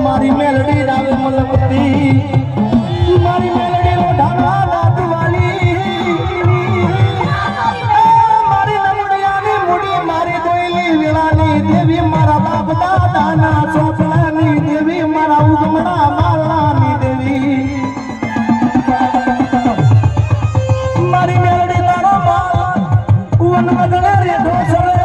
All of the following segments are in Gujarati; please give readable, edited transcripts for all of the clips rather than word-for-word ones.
મારી મેલડી રાવે મલકતી મારી મેલડી રોઢાના દાદવાલી મારી નમડિયાની મુડી મારી દોયલી વેળાની દેવી મારા બાપ દાદાના ચોપડાની દેવી મારા ઉગમણા માળાની દેવી મારી મેલડી તારો બાલ વન બદલે રે ઢોસરે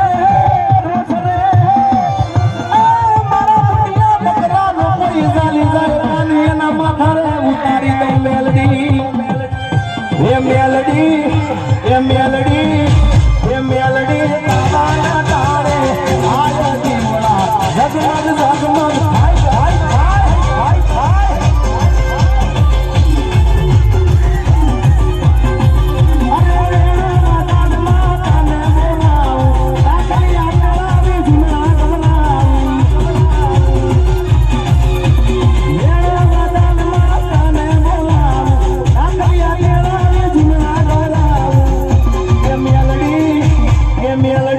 મેલડી તારા તારે આયા દીવડા જગમગ જગમગ Melody